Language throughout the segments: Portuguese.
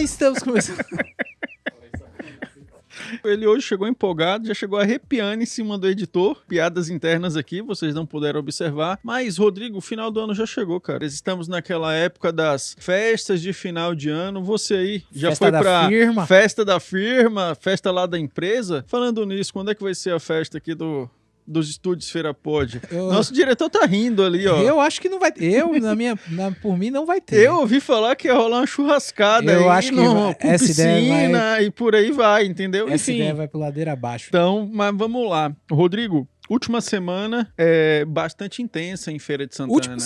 estamos começando. Ele hoje chegou empolgado, já chegou arrepiando em cima do editor. Piadas internas aqui, vocês não puderam observar. Mas, Rodrigo, o final do ano já chegou, cara. Estamos naquela época das festas de final de ano. Você aí já Festa foi da pra firma. festa da firma, festa lá da empresa? Falando nisso, quando é que vai ser a festa aqui dos estúdios Feira Pod? Nosso diretor tá rindo ali, ó. Eu acho que não vai ter. Por mim, não vai ter. Eu ouvi falar que ia rolar uma churrascada Eu aí acho que com essa piscina ideia e por aí vai, entendeu? Essa Enfim. ideia vai pro ladeira abaixo. Então, mas vamos lá. Rodrigo, última semana é bastante intensa em Feira de Santana. Última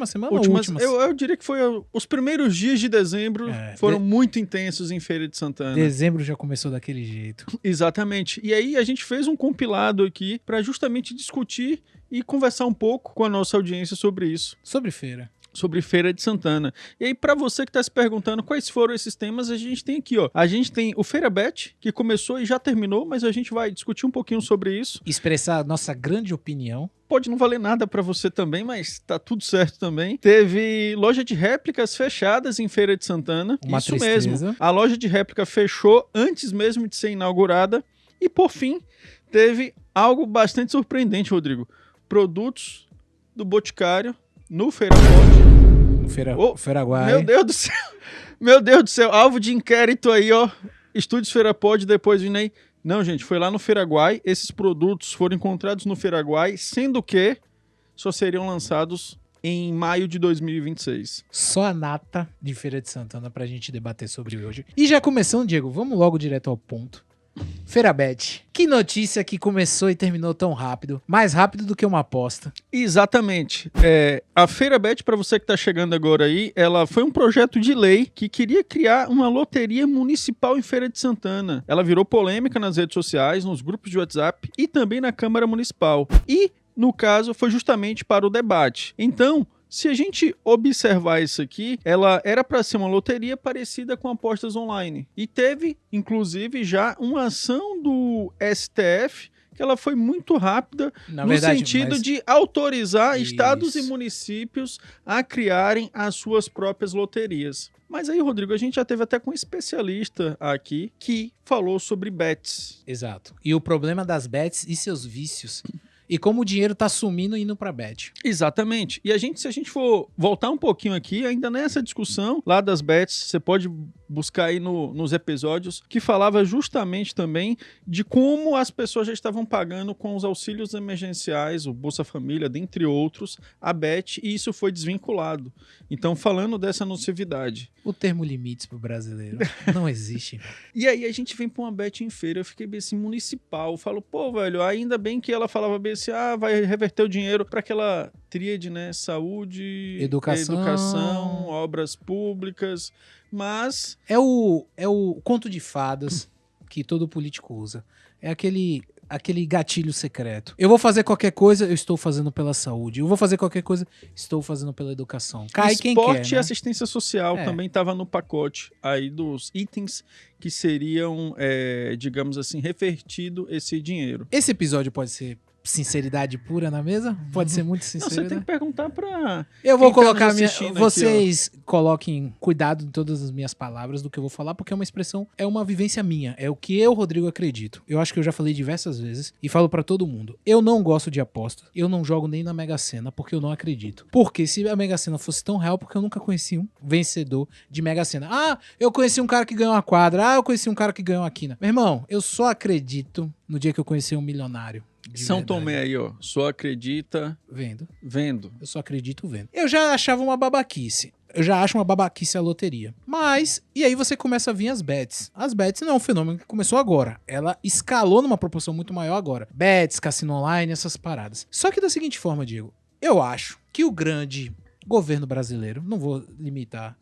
semana ou últimas? Eu diria que foi os primeiros dias de dezembro foram muito intensos em Feira de Santana. Dezembro já começou daquele jeito. Exatamente. E aí a gente fez um compilado aqui para justamente discutir e conversar um pouco com a nossa audiência sobre isso. Sobre Feira de Santana. E aí, para você que está se perguntando quais foram esses temas, a gente tem aqui, ó. A gente tem o Feira Bet, que começou e já terminou, mas a gente vai discutir um pouquinho sobre isso. Expressar a nossa grande opinião. Pode não valer nada para você também, mas tá tudo certo também. Teve loja de réplicas fechadas em Feira de Santana. Isso tristeza. mesmo. A loja de réplica fechou antes mesmo de ser inaugurada. E, por fim, teve algo bastante surpreendente, Rodrigo. Produtos do Boticário no Feira Pod. No Feiraguai. Meu Deus do céu. Alvo de inquérito aí, ó. Estúdios Feira Pod, depois vindo aí. Não, gente, foi lá no Feiraguai. Esses produtos foram encontrados no Feiraguai, sendo que só seriam lançados em maio de 2026. Só a nata de Feira de Santana pra gente debater sobre hoje. E já começando, Diego, vamos logo direto ao ponto. Feira Bet. Que notícia que começou e terminou tão rápido. Mais rápido do que uma aposta. Exatamente. A Feira Bet, para você que está chegando agora aí, ela foi um projeto de lei que queria criar uma loteria municipal em Feira de Santana. Ela virou polêmica nas redes sociais, nos grupos de WhatsApp e também na Câmara Municipal. E, no caso, foi justamente para o debate. Então, se a gente observar isso aqui, ela era para ser uma loteria parecida com apostas online. E teve, inclusive, já uma ação do STF que ela foi muito rápida sentido de autorizar estados e municípios a criarem as suas próprias loterias. Mas aí, Rodrigo, a gente já teve até com um especialista aqui que falou sobre bets. Exato. E o problema das bets e seus vícios. E como o dinheiro tá sumindo e indo pra bet. Exatamente. E se a gente for voltar um pouquinho aqui, ainda nessa discussão lá das bets, você pode buscar aí nos episódios, que falava justamente também de como as pessoas já estavam pagando com os auxílios emergenciais, o Bolsa Família, dentre outros, a bet, e isso foi desvinculado. Então, falando dessa nocividade. O termo limites pro brasileiro não existe. E aí a gente vem pra uma bet em feira, eu fiquei bem assim, municipal. Eu falo, pô, velho, ainda bem que ela falava bem assim, vai reverter o dinheiro para aquela tríade, né? Saúde, educação, obras públicas, mas... É o conto de fadas que todo político usa. É aquele gatilho secreto. Eu vou fazer qualquer coisa, eu estou fazendo pela saúde. Eu vou fazer qualquer coisa, estou fazendo pela educação. Cai quem quer, Esporte né? e assistência social também estava no pacote aí dos itens que seriam, digamos assim, revertido esse dinheiro. Esse episódio pode ser sinceridade pura na mesa? Pode ser muito sincero. Não, você tem que perguntar pra... Eu vou colocar vocês coloquem cuidado em todas as minhas palavras do que eu vou falar, porque é uma expressão, é uma vivência minha. É o que eu, Rodrigo, acredito. Eu acho que eu já falei diversas vezes e falo pra todo mundo. Eu não gosto de apostas. Eu não jogo nem na Mega Sena, porque eu não acredito. Porque se a Mega Sena fosse tão real, porque eu nunca conheci um vencedor de Mega Sena. Ah, eu conheci um cara que ganhou uma quadra. Ah, eu conheci um cara que ganhou uma quina. Meu irmão, eu só acredito no dia que eu conheci um milionário. São Tomé aí, ó. Só acredita... Vendo. Eu só acredito vendo. Eu já achava uma babaquice. Eu já acho uma babaquice a loteria. Mas, e aí você começa a vir as bets. As bets não é um fenômeno que começou agora. Ela escalou numa proporção muito maior agora. Bets, cassino online, essas paradas. Só que da seguinte forma, Diego. Eu acho que o grande governo brasileiro, não vou limitar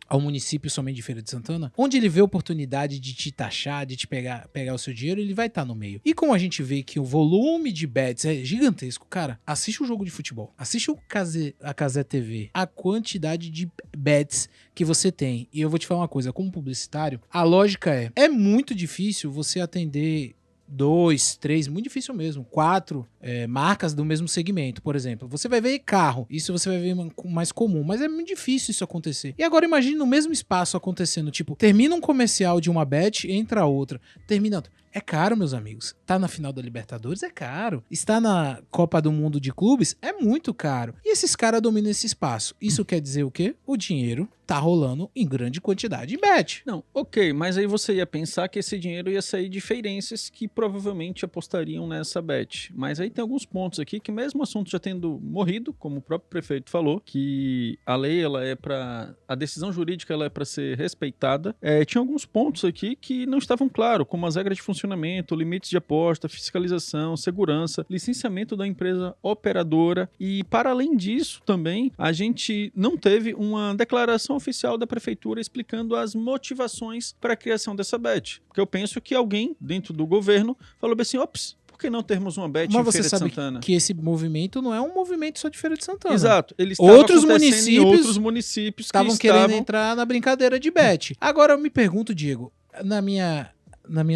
ao município somente de Feira de Santana, onde ele vê oportunidade de te taxar, de te pegar o seu dinheiro, ele vai estar no meio. E como a gente vê que o volume de bets é gigantesco, cara, assiste o jogo de futebol, assiste a Cazé TV, a quantidade de bets que você tem. E eu vou te falar uma coisa, como publicitário, a lógica é muito difícil você atender 2, 3, muito difícil mesmo, 4 marcas do mesmo segmento, por exemplo. Você vai ver carro, isso você vai ver mais comum, mas é muito difícil isso acontecer. E agora imagine no mesmo espaço acontecendo, tipo, termina um comercial de uma bet, entra outra, termina outra. É caro, meus amigos. Tá na final da Libertadores, é caro. Está na Copa do Mundo de Clubes, é muito caro. E esses caras dominam esse espaço. Isso quer dizer o quê? O dinheiro tá rolando em grande quantidade em bet. Não, ok, mas aí você ia pensar que esse dinheiro ia sair de feirenses que provavelmente apostariam nessa bet. Mas aí tem alguns pontos aqui que mesmo o assunto já tendo morrido, como o próprio prefeito falou, que a lei, ela é para a decisão jurídica, ela é para ser respeitada. Tinha alguns pontos aqui que não estavam claros, como as regras de funcionamento, limites de aposta, fiscalização, segurança, licenciamento da empresa operadora e, para além disso, também a gente não teve uma declaração oficial da prefeitura explicando as motivações para a criação dessa bet. Porque eu penso que alguém dentro do governo falou bem assim, ops, por que não termos uma bet em Feira de Santana? Mas você sabe que esse movimento não é um movimento só de Feira de Santana. Exato. Ele outros municípios estavam querendo entrar na brincadeira de bet. Agora eu me pergunto, Diego, na minha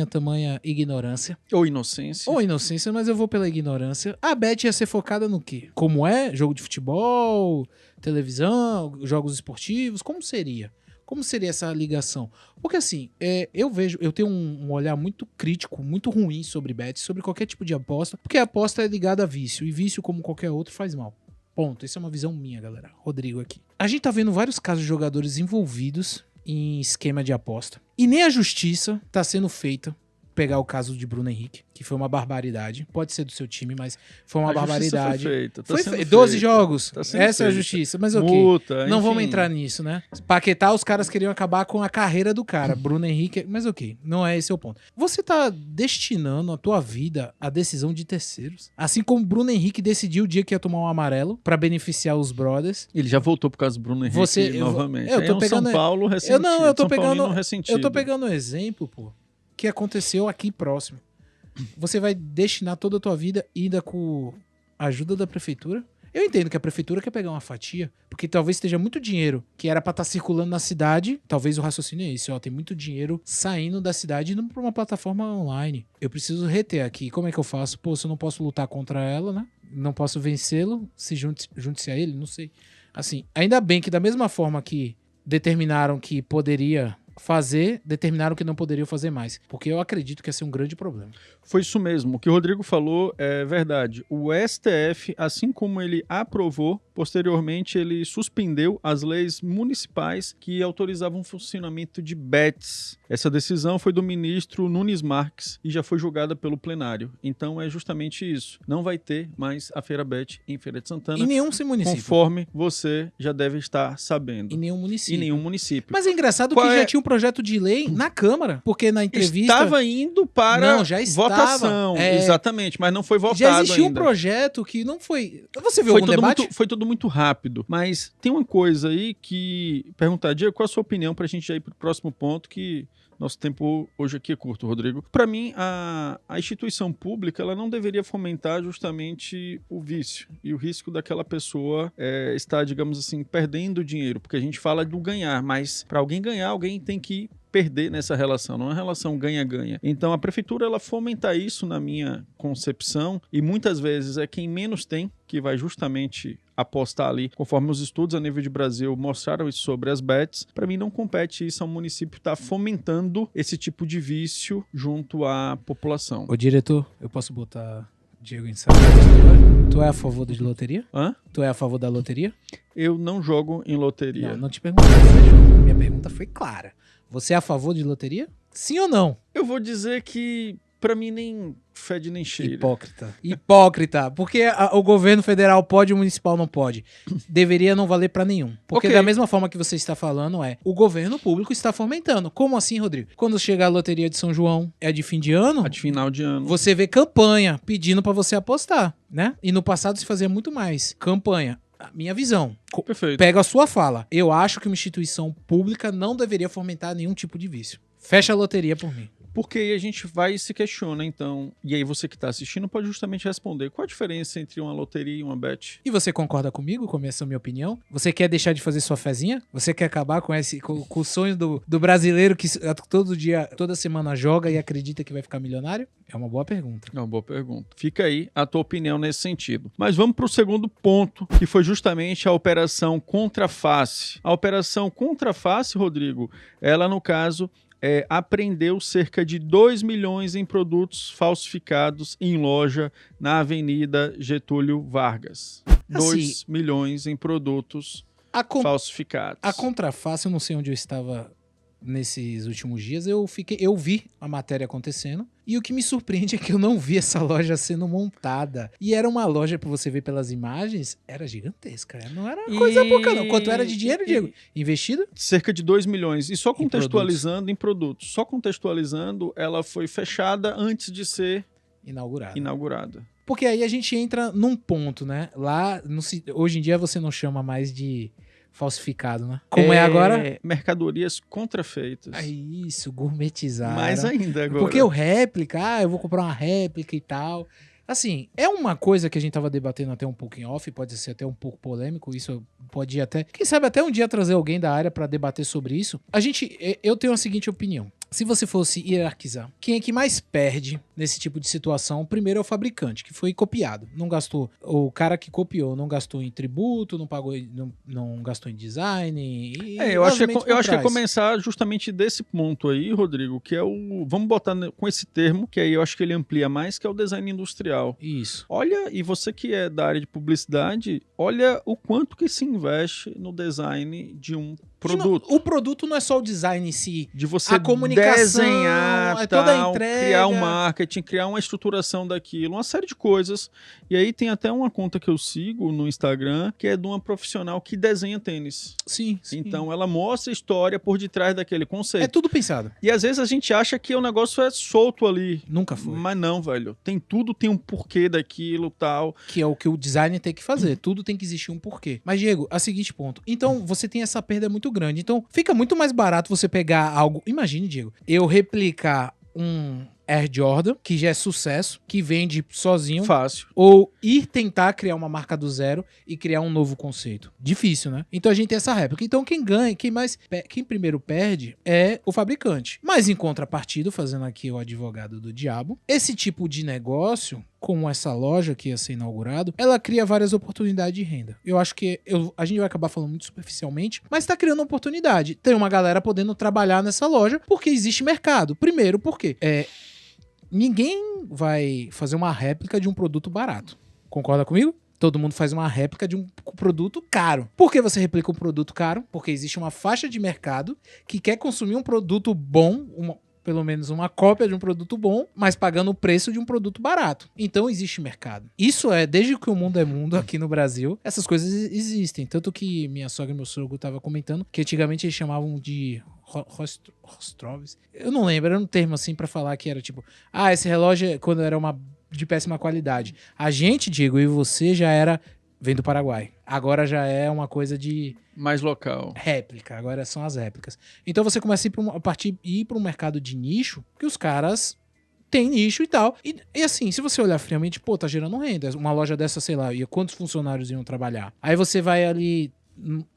tamanha ignorância. Ou inocência, mas eu vou pela ignorância. A bet ia ser focada no quê? Como é? Jogo de futebol, televisão, jogos esportivos? Como seria? Como seria essa ligação? Porque assim, eu tenho um olhar muito crítico, muito ruim sobre bets, sobre qualquer tipo de aposta, porque a aposta é ligada a vício, e vício, como qualquer outro, faz mal. Ponto. Essa é uma visão minha, galera. Rodrigo aqui. A gente tá vendo vários casos de jogadores envolvidos em esquema de aposta. E nem a justiça tá sendo feita. Pegar o caso de Bruno Henrique, que foi uma barbaridade. Pode ser do seu time, mas foi uma barbaridade. Foi feita. Foi 12 jogos. Essa é a justiça. Mas ok. Multa, não vamos entrar nisso, né? Paquetá, os caras queriam acabar com a carreira do cara. Bruno Henrique. Mas ok, não é esse o ponto. Você tá destinando a tua vida à decisão de terceiros. Assim como Bruno Henrique decidiu o dia que ia tomar um amarelo pra beneficiar os brothers. Ele já voltou por causa do Bruno Henrique novamente. Eu tô pegando São Paulo ressentido. Eu tô pegando um exemplo, pô, que aconteceu aqui próximo. Você vai destinar toda a tua vida ainda com a ajuda da prefeitura? Eu entendo que a prefeitura quer pegar uma fatia, porque talvez esteja muito dinheiro que era pra estar circulando na cidade. Talvez o raciocínio é esse, ó, tem muito dinheiro saindo da cidade e indo pra uma plataforma online. Eu preciso reter aqui. Como é que eu faço? Pô, se eu não posso lutar contra ela, né? Não posso vencê-lo, se junte-se a ele, não sei. Assim, ainda bem que da mesma forma que determinaram que poderia fazer, determinaram que não poderiam fazer mais. Porque eu acredito que ia ser um grande problema. Foi isso mesmo. O que o Rodrigo falou é verdade. O STF, assim como ele aprovou, posteriormente ele suspendeu as leis municipais que autorizavam o funcionamento de bets. Essa decisão foi do ministro Nunes Marques e já foi julgada pelo plenário. Então é justamente isso. Não vai ter mais a Feira Bet em Feira de Santana. Em nenhum município. Conforme você já deve estar sabendo. Em nenhum município. Em nenhum município. Mas é engraçado que já tinha um projeto de lei na Câmara, porque na entrevista... Estava indo para votação. Exatamente, mas não foi votado ainda. Já existia um projeto que não foi... Você viu algum debate? Foi tudo muito rápido. Mas tem uma coisa aí que... Perguntar, Diego, qual a sua opinião pra gente já ir pro próximo ponto que... Nosso tempo hoje aqui é curto, Rodrigo. Para mim, a instituição pública ela não deveria fomentar justamente o vício e o risco daquela pessoa estar, digamos assim, perdendo dinheiro. Porque a gente fala do ganhar, mas para alguém ganhar, alguém tem que perder nessa relação, não é uma relação ganha-ganha. Então a prefeitura ela fomenta isso na minha concepção e muitas vezes é quem menos tem que vai justamente apostar ali, conforme os estudos a nível de Brasil mostraram isso sobre as bets. Para mim não compete isso ao município estar fomentando esse tipo de vício junto à população. Ô diretor, eu posso botar Diego em sala agora? Tu é a favor de loteria? Hã? Tu é a favor da loteria? Eu não jogo em loteria. Não te perguntei se você joga. Minha pergunta foi clara. Você é a favor de loteria? Sim ou não? Eu vou dizer que, pra mim, nem fede nem cheira. Hipócrita. Porque o governo federal pode e o municipal não pode. Deveria não valer pra nenhum. Porque da mesma forma que você está falando, o governo público está fomentando. Como assim, Rodrigo? Quando chegar a loteria de São João, é de fim de ano? É de final de ano. Você vê campanha pedindo pra você apostar, né? E no passado se fazia muito mais. Campanha. Minha visão. Perfeito. Pega a sua fala. Eu acho que uma instituição pública não deveria fomentar nenhum tipo de vício. Fecha a loteria por mim. Porque aí a gente vai e se questiona, então. E aí você que tá assistindo pode justamente responder. Qual a diferença entre uma loteria e uma bet? E você concorda comigo com essa minha opinião? Você quer deixar de fazer sua fezinha? Você quer acabar com o sonho do brasileiro que todo dia, toda semana joga e acredita que vai ficar milionário? É uma boa pergunta. É uma boa pergunta. Fica aí a tua opinião nesse sentido. Mas vamos para o segundo ponto, que foi justamente a operação Contraface. A operação Contraface, Rodrigo, ela no caso apreendeu cerca de 2 milhões em produtos falsificados em loja na Avenida Getúlio Vargas. 2 milhões em produtos falsificados. A Contraface, eu não sei onde eu estava nesses últimos dias, eu vi a matéria acontecendo, e o que me surpreende é que eu não vi essa loja sendo montada. E era uma loja, pra você ver pelas imagens, era gigantesca. Não era coisa pouca, não. Quanto era de dinheiro, Diego? Investido? Cerca de 2 milhões. E só contextualizando em produtos. Só contextualizando, ela foi fechada antes de ser inaugurada. Porque aí a gente entra num ponto, né? Lá, hoje em dia você não chama mais de falsificado, né? Como é agora? Mercadorias contrafeitas. Isso, gourmetizaram. Mais ainda agora. Porque o réplica, eu vou comprar uma réplica e tal. Assim, é uma coisa que a gente tava debatendo até um pouco em off, pode ser até um pouco polêmico, isso pode ir até... Quem sabe até um dia trazer alguém da área pra debater sobre isso. Eu tenho a seguinte opinião. Se você fosse hierarquizar, quem é que mais perde nesse tipo de situação? Primeiro é o fabricante, que foi copiado. Não gastou. O cara que copiou não gastou em tributo, não pagou, não gastou em design. Eu acho que é começar justamente desse ponto aí, Rodrigo, que é o. Vamos botar com esse termo, que aí eu acho que ele amplia mais, que é o design industrial. Isso. Olha, e você que é da área de publicidade, olha o quanto que se investe no design de um produto. O produto não é só o design em si. De você a comunicação, desenhar, toda a entrega, criar um marketing, criar uma estruturação daquilo, uma série de coisas. E aí tem até uma conta que eu sigo no Instagram, que é de uma profissional que desenha tênis. Sim. Então ela mostra a história por detrás daquele conceito. É tudo pensado. E às vezes a gente acha que o negócio é solto ali. Nunca foi. Mas não, velho. Tem um porquê daquilo, tal. Que é o que o designer tem que fazer. Tudo tem que existir um porquê. Mas, Diego, a seguinte ponto. Então, você tem essa perda muito grande. Então, fica muito mais barato você pegar algo... Imagine, Diego, eu replicar um Air Jordan, que já é sucesso, que vende sozinho. Fácil. Ou ir tentar criar uma marca do zero e criar um novo conceito. Difícil, né? Então a gente tem essa réplica. Então quem ganha, quem primeiro perde é o fabricante. Mas em contrapartida, fazendo aqui o advogado do diabo, esse tipo de negócio, como essa loja que ia ser inaugurado, ela cria várias oportunidades de renda. Eu acho que a gente vai acabar falando muito superficialmente, mas tá criando uma oportunidade. Tem uma galera podendo trabalhar nessa loja porque existe mercado. Primeiro, porque ninguém vai fazer uma réplica de um produto barato. Concorda comigo? Todo mundo faz uma réplica de um produto caro. Por que você replica um produto caro? Porque existe uma faixa de mercado que quer consumir um produto bom, pelo menos uma cópia de um produto bom, mas pagando o preço de um produto barato. Então existe mercado. Isso desde que o mundo é mundo aqui no Brasil, essas coisas existem. Tanto que minha sogra e meu sogro estavam comentando que antigamente eles chamavam de Rostroves. Eu não lembro, era um termo assim pra falar que era tipo, esse relógio quando era de péssima qualidade. A gente, Diego, e você vem do Paraguai. Agora já é uma coisa de... mais local. Réplica, agora são as réplicas. Então você começa a ir para um mercado de nicho, que os caras têm nicho e tal. E assim, se você olhar friamente, tá gerando renda. Uma loja dessa, sei lá, quantos funcionários iam trabalhar? Aí você vai ali...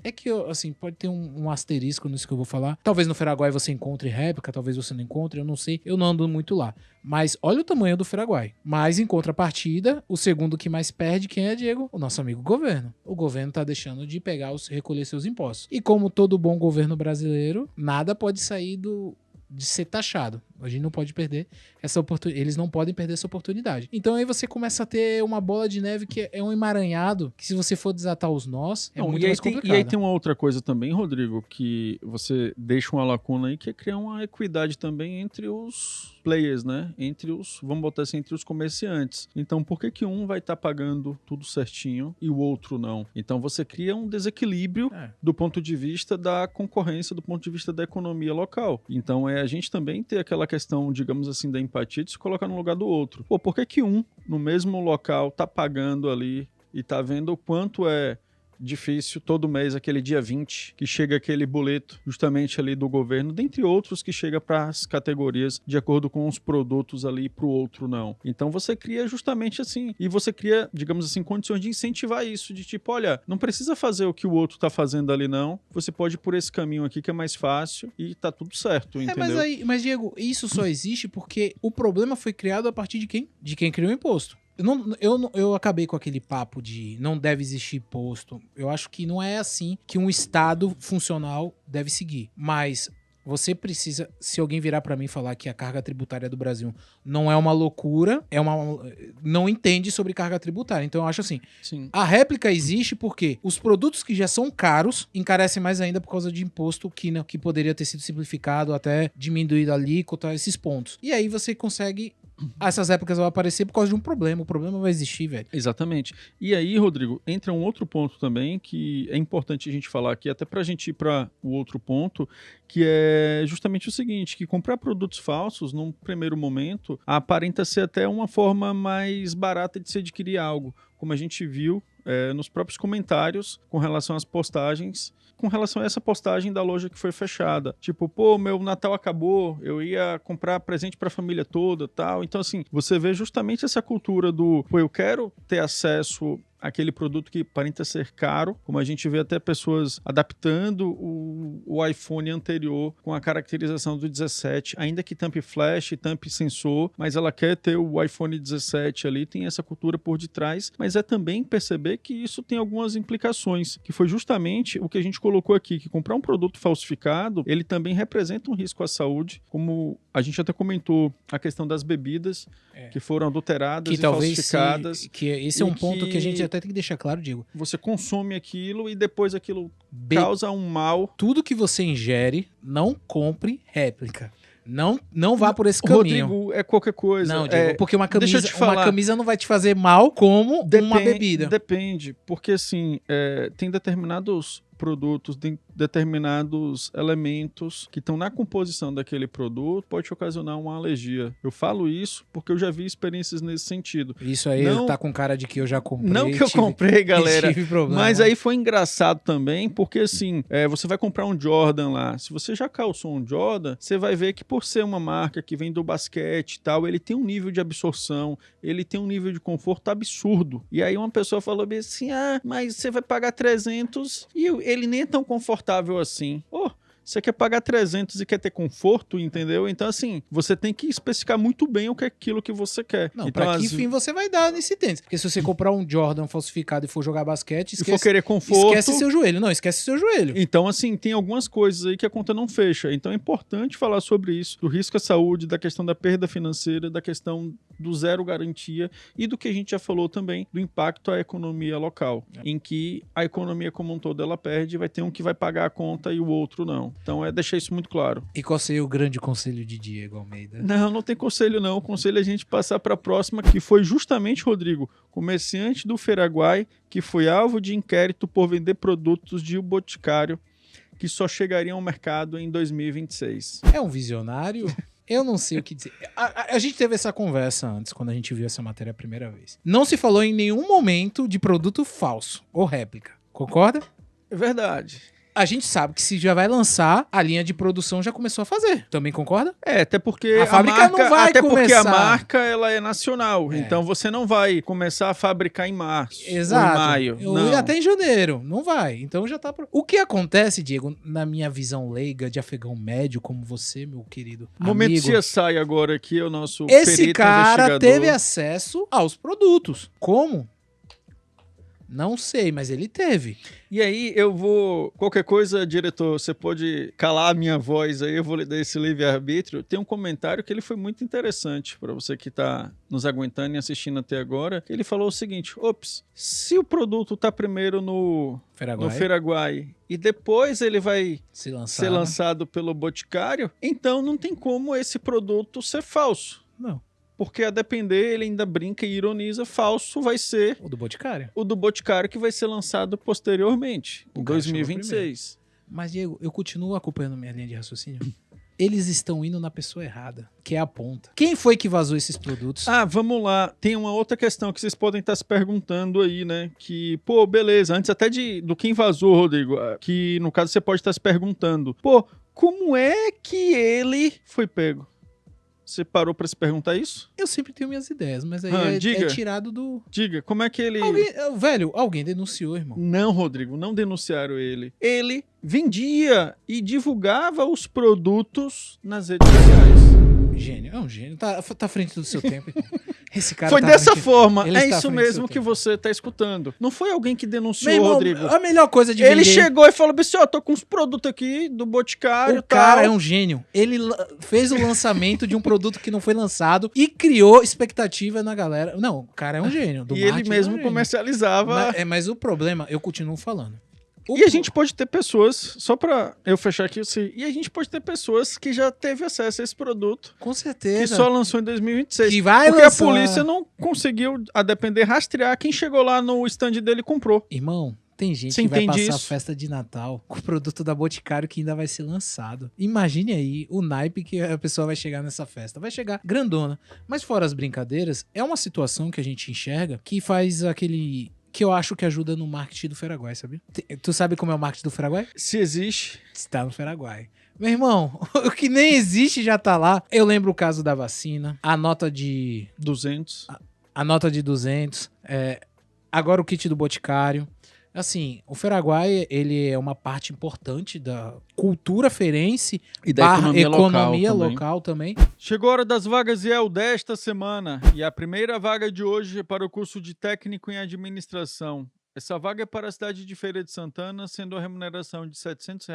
É que, assim, pode ter um asterisco nisso que eu vou falar. Talvez no Feraguai você encontre réplica, talvez você não encontre, eu não sei. Eu não ando muito lá. Mas olha o tamanho do Feraguai. Mas em contrapartida, o segundo que mais perde, quem é, Diego? O nosso amigo governo. O governo tá deixando de recolher seus impostos. E como todo bom governo brasileiro, nada pode sair de ser taxado. A gente não pode perder essa oportunidade. Eles não podem perder essa oportunidade. Então aí você começa a ter uma bola de neve que é um emaranhado, que se você for desatar os nós, muito mais complicado. E aí tem uma outra coisa também, Rodrigo, que você deixa uma lacuna aí, que é criar uma equidade também entre os players, né? Vamos botar assim, entre os comerciantes. Então, por que um vai estar pagando tudo certinho e o outro não? Então, você cria um desequilíbrio do ponto de vista da concorrência, do ponto de vista da economia local. Então, a gente também ter aquela questão, digamos assim, da empatia de se colocar no lugar do outro. Por que um, no mesmo local, tá pagando ali e tá vendo o quanto é difícil, todo mês, aquele dia 20, que chega aquele boleto justamente ali do governo, dentre outros que chega para as categorias de acordo com os produtos ali, para o outro não. Então você cria justamente assim, e você cria, digamos assim, condições de incentivar isso, de tipo, olha, não precisa fazer o que o outro tá fazendo ali não, você pode ir por esse caminho aqui que é mais fácil e tá tudo certo, entendeu? Mas Diego, isso só existe porque o problema foi criado a partir de quem? De quem criou o imposto. Eu acabei com aquele papo de não deve existir imposto. Eu acho que não é assim que um Estado funcional deve seguir. Mas você precisa, se alguém virar pra mim e falar que a carga tributária do Brasil não é uma loucura, não entende sobre carga tributária. Então eu acho assim, Sim. a réplica existe porque os produtos que já são caros encarecem mais ainda por causa de imposto que poderia ter sido simplificado, até diminuído a alíquota, esses pontos. E aí você consegue... Essas réplicas vão aparecer por causa de um problema. O problema vai existir, velho. Exatamente. E aí, Rodrigo, entra um outro ponto também que é importante a gente falar aqui, até pra gente ir para o outro ponto, que é justamente o seguinte, que comprar produtos falsos, num primeiro momento, aparenta ser até uma forma mais barata de se adquirir algo. Como a gente viu nos próprios comentários com relação às postagens, com relação a essa postagem da loja que foi fechada. Tipo, pô, meu Natal acabou, eu ia comprar presente pra família toda, tal. Então, assim, você vê justamente essa cultura do, pô, eu quero ter acesso àquele produto que aparenta ser caro, como a gente vê até pessoas adaptando o iPhone anterior com a caracterização do 17, ainda que tampe flash, tampe sensor, mas ela quer ter o iPhone 17 ali, tem essa cultura por detrás, mas é também perceber que isso tem algumas implicações, que foi justamente o que a gente colocou aqui, que comprar um produto falsificado, ele também representa um risco à saúde, como a gente até comentou a questão das bebidas que foram adulteradas que e talvez falsificadas. Esse é um ponto que a gente até tem que deixar claro, Diego. Você consome aquilo e depois aquilo causa um mal. Tudo que você ingere, não compre réplica. Não vá por esse caminho. Rodrigo, é qualquer coisa. Não, Diego, porque uma deixa eu te falar. uma camisa não vai te fazer mal como uma bebida. Depende, porque assim, tem determinados produtos, determinados elementos que estão na composição daquele produto, pode te ocasionar uma alergia. Eu falo isso porque eu já vi experiências nesse sentido. Isso aí tá com cara de que eu já comprei. Não que eu comprei, galera. Tive problema. Mas aí foi engraçado também, porque assim, você vai comprar um Jordan lá. Se você já calçou um Jordan, você vai ver que por ser uma marca que vem do basquete e tal, ele tem um nível de absorção, ele tem um nível de conforto absurdo. E aí uma pessoa falou bem assim, mas você vai pagar 300 e ele nem é tão confortável assim. Você quer pagar 300 e quer ter conforto, entendeu? Então, assim, você tem que especificar muito bem o que é aquilo que você quer. Não, então, pra que fim você vai dar nesse tênis? Porque se você comprar um Jordan falsificado e for jogar basquete, esquece, e for querer conforto, esquece seu joelho. Não, esquece seu joelho. Então, assim, tem algumas coisas aí que a conta não fecha. Então, é importante falar sobre isso, do risco à saúde, da questão da perda financeira, da questão do zero garantia e do que a gente já falou também, do impacto à economia local, em que a economia como um todo ela perde, vai ter um que vai pagar a conta e o outro não. Então, deixar isso muito claro. E qual seria o grande conselho de Diego Almeida? Não tem conselho não. O conselho é a gente passar para a próxima, que foi justamente, Rodrigo, comerciante do Feiraguai, que foi alvo de inquérito por vender produtos de O Boticário, que só chegariam ao mercado em 2026. É um visionário? Eu não sei o que dizer. A gente teve essa conversa antes, quando a gente viu essa matéria a primeira vez. Não se falou em nenhum momento de produto falso ou réplica. Concorda? É verdade. A gente sabe que se já vai lançar, a linha de produção já começou a fazer. Também concorda? Até porque a fábrica não vai até começar. Porque a marca ela é nacional. Então você não vai começar a fabricar em março. Exato. Ou em maio. Não. Até em janeiro. Não vai. Então já tá... O que acontece, Diego, na minha visão leiga de afegão médio, como você, meu querido Momento amigo, CSI agora aqui, o nosso esse cara investigador. teve acesso aos produtos. Como? Não sei, mas ele teve. E aí eu vou... Qualquer coisa, diretor, você pode calar a minha voz aí, eu vou lhe dar esse livre-arbítrio. Tem um comentário que ele foi muito interessante para você que está nos aguentando e assistindo até agora. Ele falou o seguinte, se o produto tá primeiro no Feiraguai e depois ele vai ser lançado pelo Boticário, então não tem como esse produto ser falso. Não. Porque a depender, ele ainda brinca e ironiza, falso vai ser... O do Boticário. O do Boticário que vai ser lançado posteriormente, em 2026. Mas, Diego, eu continuo acompanhando minha linha de raciocínio. eles estão indo na pessoa errada, que é a ponta. Quem foi que vazou esses produtos? Vamos lá. Tem uma outra questão que vocês podem estar se perguntando aí, né? Que, pô, beleza, antes até do quem vazou, Rodrigo, que no caso você pode estar se perguntando, pô, como é que ele foi pego? Você parou pra se perguntar isso? Eu sempre tenho minhas ideias, mas aí é tirado do... Diga, como é que ele... Alguém denunciou, irmão. Não, Rodrigo, não denunciaram ele. Ele vendia e divulgava os produtos nas redes sociais. Gênio, é um gênio. Tá à frente do seu tempo. Esse cara foi dessa forma. Ele é isso mesmo que você tá escutando. Não foi alguém que denunciou, irmão, Rodrigo. A melhor coisa de Ele chegou e falou assim, ó, tô com uns produtos aqui do Boticário. O cara é um gênio. Ele fez o lançamento de um produto que não foi lançado e criou expectativa na galera. Não, o cara é um gênio. E ele mesmo comercializava. Mas o problema, eu continuo falando. E a gente pode ter pessoas, só pra eu fechar aqui, e a gente pode ter pessoas que já teve acesso a esse produto. Com certeza. Que só lançou em 2026. Que vai porque lançar... a polícia não conseguiu, a depender, rastrear quem chegou lá no stand dele e comprou. Irmão, tem gente que vai passar a festa de Natal com o produto da Boticário que ainda vai ser lançado. Imagine aí o naipe que a pessoa vai chegar nessa festa. Vai chegar grandona. Mas fora as brincadeiras, é uma situação que a gente enxerga que faz aquele... que eu acho que ajuda no marketing do Feraguai, sabe? Tu sabe como é o marketing do Feraguai? Se existe. Está no Feraguai. Meu irmão, o que nem existe já tá lá. Eu lembro o caso da vacina, a nota de... 200. A nota de 200. Agora o kit do Boticário. Assim, o Feraguai, ele é uma parte importante da cultura feirense e da economia local também. Chegou a hora das vagas IEL desta semana. E a primeira vaga de hoje é para o curso de técnico em administração. Essa vaga é para a cidade de Feira de Santana, sendo a remuneração de R$ 700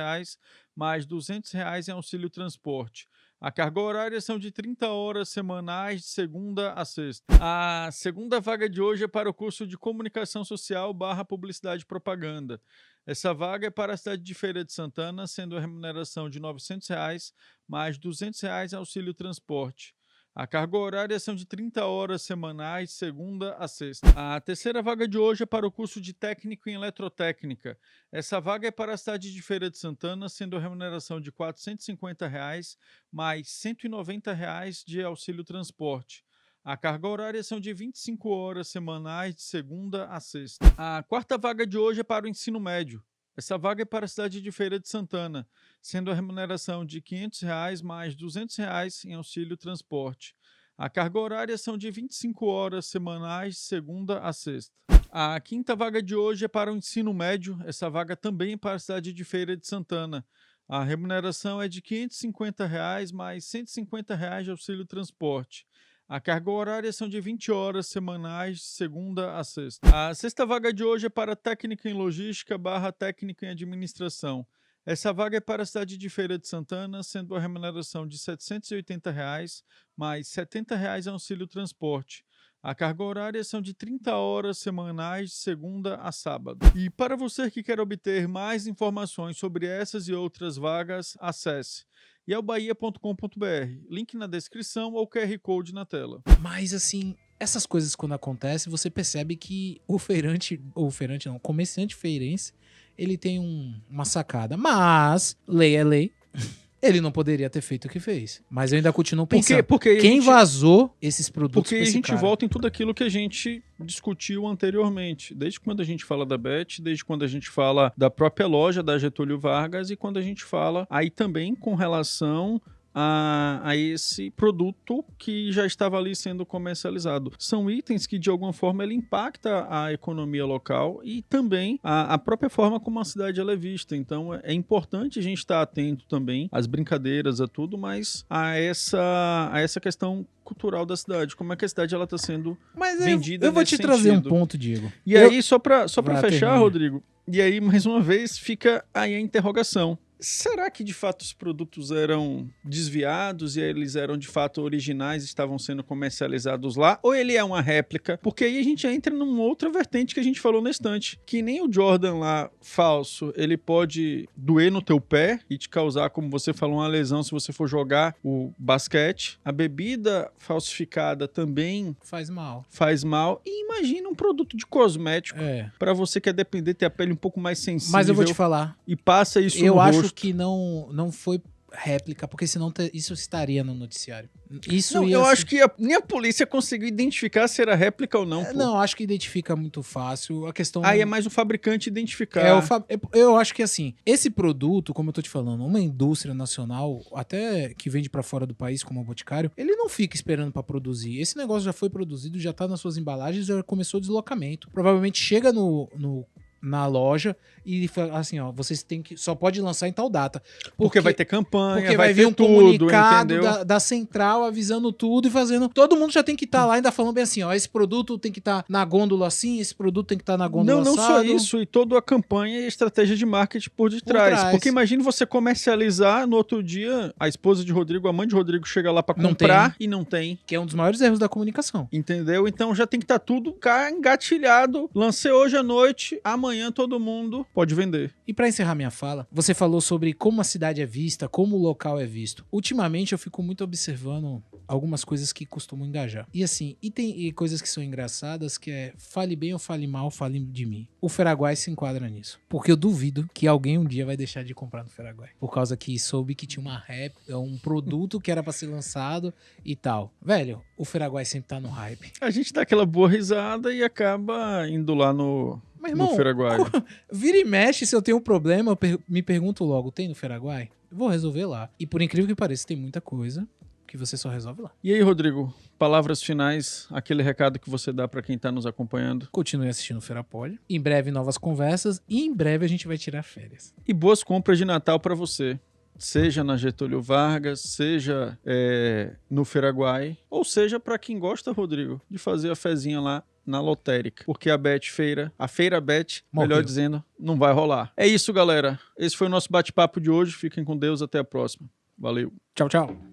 mais R$ 200 em auxílio transporte. A carga horária são de 30 horas semanais de segunda a sexta. A segunda vaga de hoje é para o curso de Comunicação Social / Publicidade e Propaganda. Essa vaga é para a cidade de Feira de Santana, sendo a remuneração de R$ 900 mais R$ 200 em auxílio transporte. A carga horária são de 30 horas semanais, de segunda a sexta. A terceira vaga de hoje é para o curso de técnico em eletrotécnica. Essa vaga é para a cidade de Feira de Santana, sendo a remuneração de R$ 450 mais R$ 190 de auxílio transporte. A carga horária são de 25 horas semanais, de segunda a sexta. A quarta vaga de hoje é para o ensino médio. Essa vaga é para a cidade de Feira de Santana, sendo a remuneração de R$ 500 mais R$ 200 em auxílio transporte. A carga horária são de 25 horas semanais, de segunda a sexta. A quinta vaga de hoje é para o ensino médio. Essa vaga também é para a cidade de Feira de Santana. A remuneração é de R$ 550 mais R$ 150 de auxílio transporte. A carga horária são de 20 horas semanais, de segunda a sexta. A sexta vaga de hoje é para técnica em logística / técnica em administração. Essa vaga é para a cidade de Feira de Santana, sendo a remuneração de R$ 780 mais R$ 70 em auxílio transporte. A carga horária são de 30 horas semanais, de segunda a sábado. E para você que quer obter mais informações sobre essas e outras vagas, acesse ielbahia.com.br, link na descrição ou QR Code na tela. Mas assim, essas coisas quando acontecem, você percebe que o comerciante feirense, ele tem uma sacada. Mas, lei é lei. Ele não poderia ter feito o que fez. Mas eu ainda continuo pensando. Porque quem vazou esses produtos pra esse cara? Porque a gente volta em tudo aquilo que a gente discutiu anteriormente. Desde quando a gente fala da Bet, desde quando a gente fala da própria loja da Getúlio Vargas e quando a gente fala aí também com relação a esse produto que já estava ali sendo comercializado. São itens que de alguma forma ele impacta a economia local e também a própria forma como a cidade ela é vista. Então é importante a gente estar atento também às brincadeiras, a tudo, mas a essa questão cultural da cidade, como é que a cidade ela está sendo vendida. Eu vou te trazer um ponto, Diego. E aí, só para fechar, Rodrigo, e aí mais uma vez fica aí a interrogação. Será que de fato os produtos eram desviados e eles eram de fato originais, estavam sendo comercializados lá? Ou ele é uma réplica? Porque aí a gente entra numa outra vertente que a gente falou na estante. Que nem o Jordan lá, falso, ele pode doer no teu pé e te causar, como você falou, uma lesão se você for jogar o basquete. A bebida falsificada também faz mal. E imagina um produto de cosmético para você que é dependente, ter a pele um pouco mais sensível. Mas eu vou te falar. E passa isso no rosto. Que não foi réplica, porque senão isso estaria no noticiário. Isso Não, ia eu ser- acho que nem a polícia conseguiu identificar se era réplica ou não, pô. Não, acho que identifica muito fácil. A questão Aí é mais o fabricante identificar. eu acho que assim, esse produto, como eu tô te falando, uma indústria nacional, até que vende pra fora do país, como o Boticário, ele não fica esperando pra produzir. Esse negócio já foi produzido, já tá nas suas embalagens, já começou o deslocamento. Provavelmente chega na loja e fala assim, ó, vocês têm que só pode lançar em tal data. Porque vai ter campanha, Porque vai vai vir ter um tudo, comunicado entendeu? da central avisando tudo e fazendo. Todo mundo já tem que estar lá ainda falando bem assim, ó, esse produto tem que estar na gôndola assim, esse produto tem que estar na gôndola Não só assado. isso, e toda a campanha e estratégia de marketing por detrás. trás. Porque imagine você comercializar, no outro dia, a esposa de Rodrigo, a mãe de Rodrigo chega lá pra Não comprar e não tem. Que é um dos maiores erros da comunicação. Entendeu? Então já tem que estar tudo cá engatilhado. Lancei hoje à noite, amanhã todo mundo pode vender. E pra encerrar minha fala, você falou sobre como a cidade é vista, como o local é visto. Ultimamente eu fico muito observando algumas coisas que costumam engajar. E assim, tem coisas que são engraçadas, que é fale bem ou fale mal, fale de mim. O Feraguai se enquadra nisso. Porque eu duvido que alguém um dia vai deixar de comprar no Feraguai. Por causa que soube que tinha um produto que era pra ser lançado e tal. Velho, o Feraguai sempre tá no hype. A gente dá aquela boa risada e acaba indo lá no Mas, irmão, Feraguai. Vira e mexe, se eu tenho um problema, me pergunto logo, tem no Feraguai? Eu vou resolver lá. E por incrível que pareça, tem muita coisa que você só resolve lá. E aí, Rodrigo, palavras finais, aquele recado que você dá pra quem tá nos acompanhando. Continue assistindo o Ferapod. Em breve, novas conversas. E em breve, a gente vai tirar férias. E boas compras de Natal pra você. Seja na Getúlio Vargas, seja no Feraguai, ou seja pra quem gosta, Rodrigo, de fazer a fezinha lá na lotérica. Porque a Feira Bet, melhor dizendo, não vai rolar. É isso, galera. Esse foi o nosso bate-papo de hoje. Fiquem com Deus. Até a próxima. Valeu. Tchau, tchau.